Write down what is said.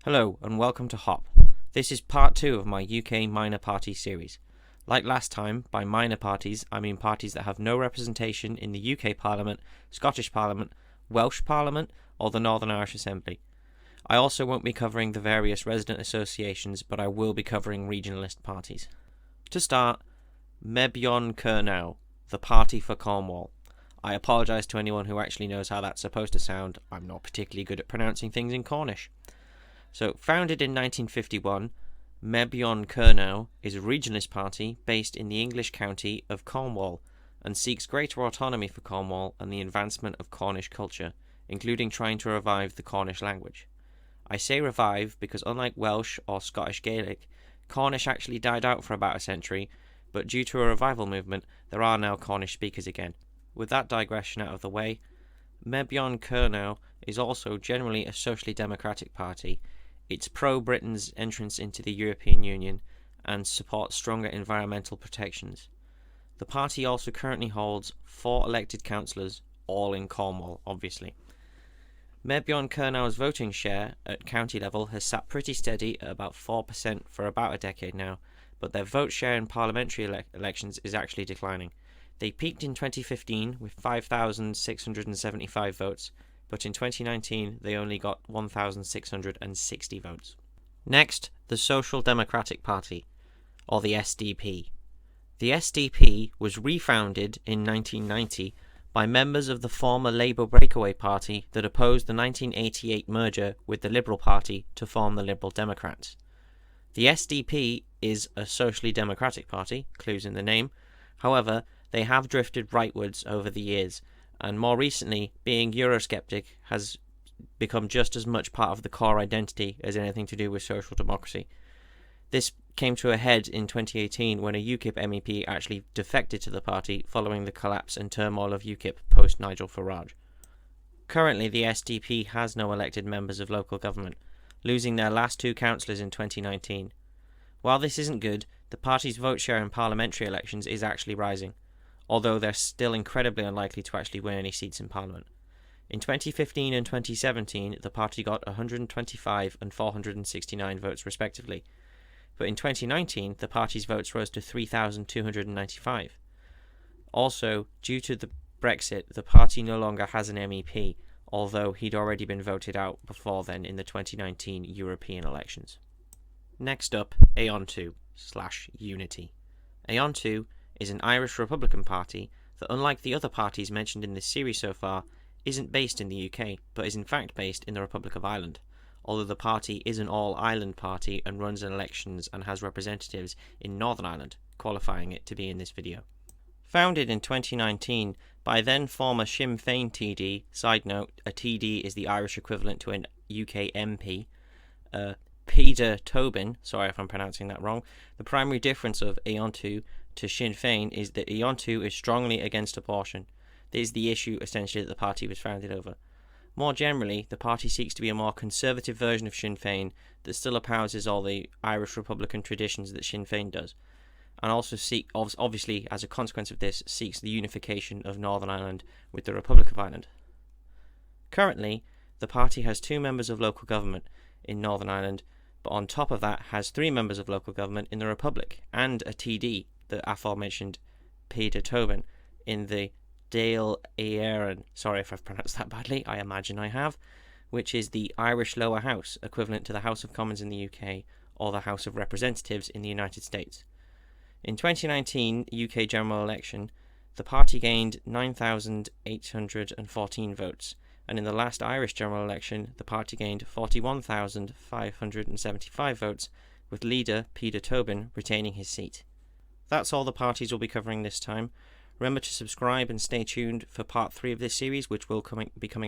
Hello and welcome to HOP. This is part 2 of my UK minor party series. Like last time, by minor parties I mean parties that have no representation in the UK Parliament, Scottish Parliament, Welsh Parliament or the Northern Irish Assembly. I also won't be covering the various resident associations, but I will be covering regionalist parties. To start, MebicCornwall, the Party for Cornwall. I apologise to anyone who actually knows how that's supposed to sound. I'm not particularly good at pronouncing things in Cornish. So, founded in 1951, MebicCornwall is a regionalist party based in the English county of Cornwall and seeks greater autonomy for Cornwall and the advancement of Cornish culture, including trying to revive the Cornish language. I say revive because unlike Welsh or Scottish Gaelic, Cornish actually died out for about a century, but due to a revival movement, there are now Cornish speakers again. With that digression out of the way, MebicCornwall is also generally a socially democratic party. It's pro-Britain's entrance into the European Union and supports stronger environmental protections. The party also currently holds 4 elected councillors, all in Cornwall, obviously. MebicCornwall's voting share at county level has sat pretty steady at about 4% for about a decade now, but their vote share in parliamentary elections is actually declining. They peaked in 2015 with 5,675 votes, but in 2019 they only got 1,660 votes. Next, the Social Democratic Party, or the SDP. The SDP was refounded in 1990 by members of the former Labour Breakaway Party that opposed the 1988 merger with the Liberal Party to form the Liberal Democrats. The SDP is a socially democratic party, clues in the name. However, they have drifted rightwards over the years, and more recently, being Eurosceptic has become just as much part of the core identity as anything to do with social democracy. This came to a head in 2018 when a UKIP MEP actually defected to the party following the collapse and turmoil of UKIP post-Nigel Farage. Currently, the SDP has no elected members of local government, losing their last 2 councillors in 2019. While this isn't good, the party's vote share in parliamentary elections is actually rising, although they're still incredibly unlikely to actually win any seats in Parliament. In 2015 and 2017, the party got 125 and 469 votes respectively, but in 2019, the party's votes rose to 3,295. Also, due to the Brexit, the party no longer has an MEP, although he'd already been voted out before then in the 2019 European elections. Next up, Aeon II / Unity. Aeon II is an Irish Republican party that, unlike the other parties mentioned in this series so far, isn't based in the UK, but is in fact based in the Republic of Ireland, although the party is an all-Ireland party and runs elections and has representatives in Northern Ireland, qualifying it to be in this video. Founded in 2019 by then former Sinn Féin TD, side note, a TD is the Irish equivalent to an UK MP, Peter Tobin, sorry if I'm pronouncing that wrong. The primary difference of Aeon II to Sinn Féin is that Aeon II is strongly against abortion. This is the issue essentially that the party was founded over. More generally, the party seeks to be a more conservative version of Sinn Féin that still espouses all the Irish Republican traditions that Sinn Féin does, and also obviously as a consequence of this, seeks the unification of Northern Ireland with the Republic of Ireland. Currently, the party has 2 members of local government in Northern Ireland, but on top of that has 3 members of local government in the Republic and a TD, the aforementioned Peter Tobin, in the Dáil Éireann, sorry if I've pronounced that badly, I imagine I have, which is the Irish lower house, equivalent to the House of Commons in the UK or the House of Representatives in the United States. In 2019 UK general election, the party gained 9,814 votes, and in the last Irish general election, the party gained 41,575 votes, with leader Peter Tobin retaining his seat. That's all the parties we'll be covering this time. Remember to subscribe and stay tuned for part 3 of this series, which will be coming